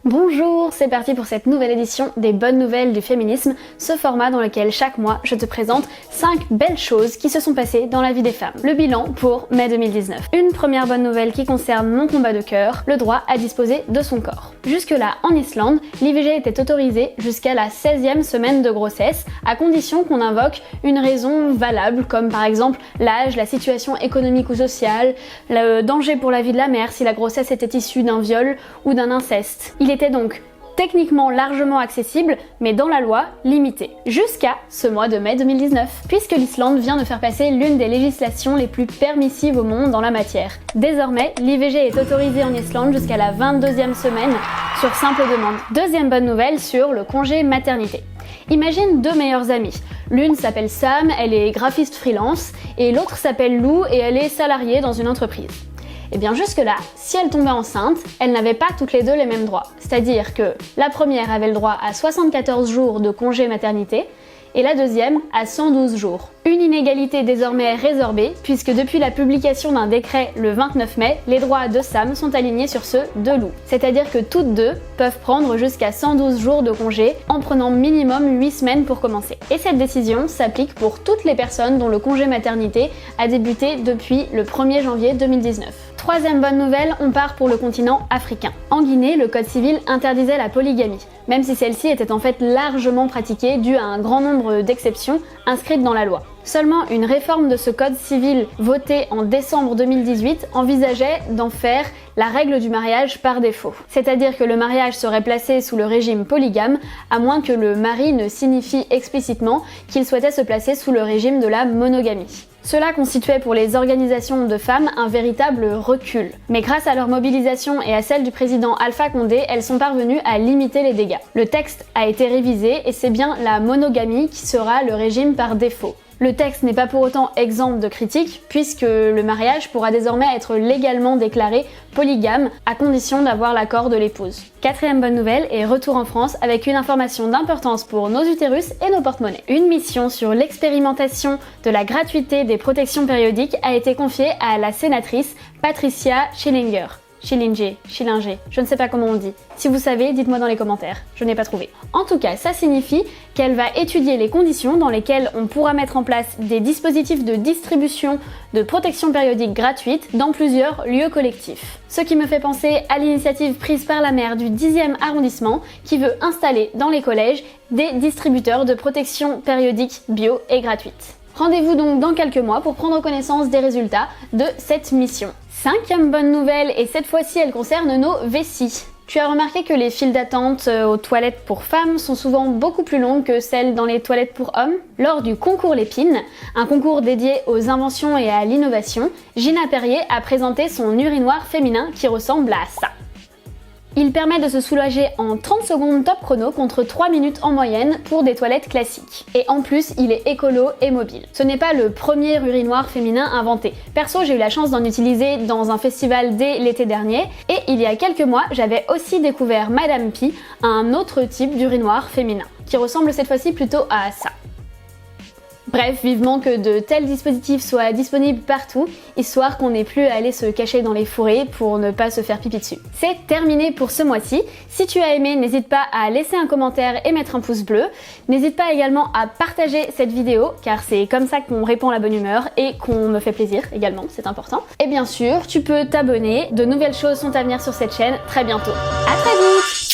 Bonjour, c'est parti pour cette nouvelle édition des bonnes nouvelles du féminisme, ce format dans lequel chaque mois je te présente 5 belles choses qui se sont passées dans la vie des femmes. Le bilan pour mai 2019. Une première bonne nouvelle qui concerne mon combat de cœur, le droit à disposer de son corps. Jusque-là, en Islande, l'IVG était autorisée jusqu'à la 16e semaine de grossesse, à condition qu'on invoque une raison valable, comme par exemple l'âge, la situation économique ou sociale, le danger pour la vie de la mère si la grossesse était issue d'un viol ou d'un inceste. Il était donc techniquement largement accessible, mais dans la loi, limité. Jusqu'à ce mois de mai 2019, puisque l'Islande vient de faire passer l'une des législations les plus permissives au monde dans la matière. Désormais, l'IVG est autorisée en Islande jusqu'à la 22e semaine, sur simple demande. Deuxième bonne nouvelle sur le congé maternité. Imagine deux meilleures amies. L'une s'appelle Sam, elle est graphiste freelance, et l'autre s'appelle Lou et elle est salariée dans une entreprise. Et bien jusque-là, si elle tombait enceinte, elles n'avaient pas toutes les deux les mêmes droits. C'est-à-dire que la première avait le droit à 74 jours de congé maternité et la deuxième à 112 jours. Une inégalité désormais résorbée puisque depuis la publication d'un décret le 29 mai, les droits de Sam sont alignés sur ceux de Lou. C'est-à-dire que toutes deux peuvent prendre jusqu'à 112 jours de congé en prenant minimum 8 semaines pour commencer. Et cette décision s'applique pour toutes les personnes dont le congé maternité a débuté depuis le 1er janvier 2019. Troisième bonne nouvelle, on part pour le continent africain. En Guinée, le code civil interdisait la polygamie, même si celle-ci était en fait largement pratiquée dû à un grand nombre d'exceptions inscrites dans la loi. Seulement une réforme de ce code civil votée en décembre 2018 envisageait d'en faire la règle du mariage par défaut. C'est-à-dire que le mariage serait placé sous le régime polygame, à moins que le mari ne signifie explicitement qu'il souhaitait se placer sous le régime de la monogamie. Cela constituait pour les organisations de femmes un véritable recul. Mais grâce à leur mobilisation et à celle du président Alpha Condé, elles sont parvenues à limiter les dégâts. Le texte a été révisé et c'est bien la monogamie qui sera le régime par défaut. Le texte n'est pas pour autant exempt de critiques, puisque le mariage pourra désormais être légalement déclaré polygame, à condition d'avoir l'accord de l'épouse. Quatrième bonne nouvelle est retour en France avec une information d'importance pour nos utérus et nos porte-monnaies. Une mission sur l'expérimentation de la gratuité des protections périodiques a été confiée à la sénatrice Patricia Schillinger. Schillinger, je ne sais pas comment on dit. Si vous savez, dites-moi dans les commentaires, je n'ai pas trouvé. En tout cas, ça signifie qu'elle va étudier les conditions dans lesquelles on pourra mettre en place des dispositifs de distribution de protection périodique gratuite dans plusieurs lieux collectifs. Ce qui me fait penser à l'initiative prise par la maire du 10e arrondissement qui veut installer dans les collèges des distributeurs de protection périodique bio et gratuite. Rendez-vous donc dans quelques mois pour prendre connaissance des résultats de cette mission. Cinquième bonne nouvelle, et cette fois-ci elle concerne nos vessies. Tu as remarqué que les files d'attente aux toilettes pour femmes sont souvent beaucoup plus longues que celles dans les toilettes pour hommes? Lors du concours Lépine, un concours dédié aux inventions et à l'innovation, Gina Perrier a présenté son urinoir féminin qui ressemble à ça. Il permet de se soulager en 30 secondes top chrono contre 3 minutes en moyenne pour des toilettes classiques. Et en plus, il est écolo et mobile. Ce n'est pas le premier urinoir féminin inventé. Perso, j'ai eu la chance d'en utiliser dans un festival dès l'été dernier et il y a quelques mois, j'avais aussi découvert Madame Pi, un autre type d'urinoir féminin, qui ressemble cette fois-ci plutôt à ça. Bref, vivement que de tels dispositifs soient disponibles partout, histoire qu'on n'ait plus à aller se cacher dans les forêts pour ne pas se faire pipi dessus. C'est terminé pour ce mois-ci. Si tu as aimé, n'hésite pas à laisser un commentaire et mettre un pouce bleu. N'hésite pas également à partager cette vidéo, car c'est comme ça qu'on répand la bonne humeur et qu'on me fait plaisir également, c'est important. Et bien sûr, tu peux t'abonner, de nouvelles choses sont à venir sur cette chaîne très bientôt. À très vite!